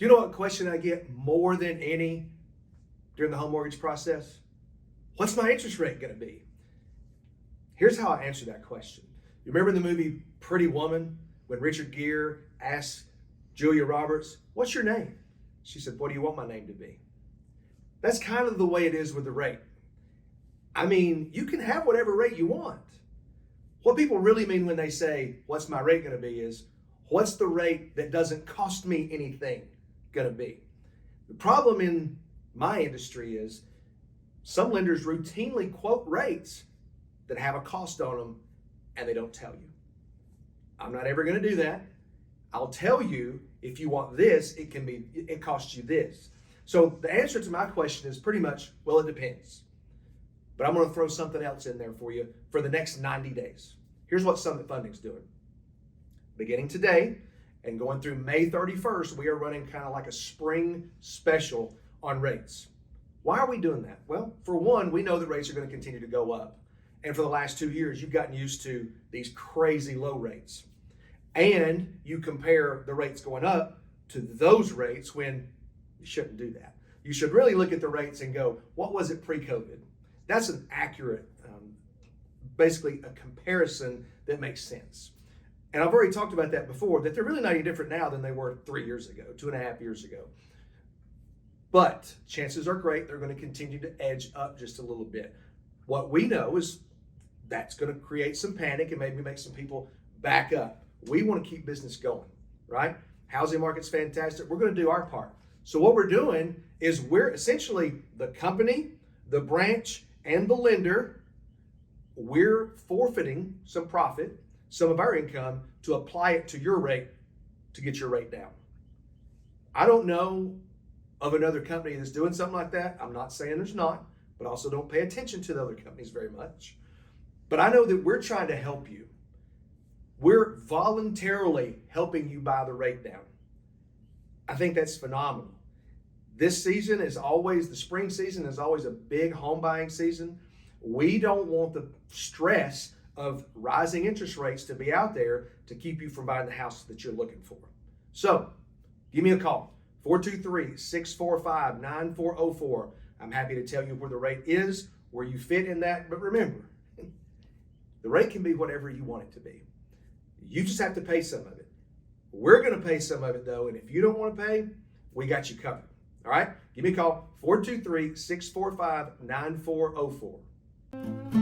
Do you know what question I get more than any during the home mortgage process? What's my interest rate going to be? Here's how I answer that question. You remember in the movie Pretty Woman when Richard Gere asked Julia Roberts, "What's your name?" She said, "What do you want my name to be?" That's kind of the way it is with the rate. I mean, you can have whatever rate you want. What people really mean when they say, "What's my rate going to be?" is, what's the rate that doesn't cost me anything going to be? The problem in my industry is some lenders routinely quote rates that have a cost on them and they don't tell you. I'm not ever going to do that. I'll tell you, if you want this, it costs you this. So the answer to my question is pretty much, well, it depends. But I'm going to throw something else in there for you for the next 90 days. Here's what Summit Funding's doing. Beginning today and going through May 31st, we are running kind of like a spring special on rates. Why are we doing that? Well, for one, we know that rates are going to continue to go up. And for the last 2 years, you've gotten used to these crazy low rates. And you compare the rates going up to those rates when you shouldn't do that. You should really look at the rates and go, what was it pre-COVID? That's an accurate, basically a comparison that makes sense. And I've already talked about that before, that they're really not any different now than they were 3 years ago, 2.5 years ago. But chances are great they're going to continue to edge up just a little bit. What we know is that's going to create some panic and maybe make some people back up. We want to keep business going, right? Housing market's fantastic. We're going to do our part. So what we're doing is we're essentially the company, the branch, and the lender. We're forfeiting some profit, some of our income, to apply it to your rate to get your rate down. I don't know of another company that's doing something like that. I'm not saying there's not, but also don't pay attention to the other companies very much. But I know that we're trying to help you. We're voluntarily helping you buy the rate down. I think that's phenomenal. This season is always, the spring season is always a big home buying season. We don't want the stress of rising interest rates to be out there to keep you from buying the house that you're looking for. So give me a call, 423-645-9404. I'm happy to tell you where the rate is, where you fit in that. But remember, the rate can be whatever you want it to be. You just have to pay some of it. We're going to pay some of it though, and if you don't want to pay, we got you covered. All right? Give me a call, 423-645-9404.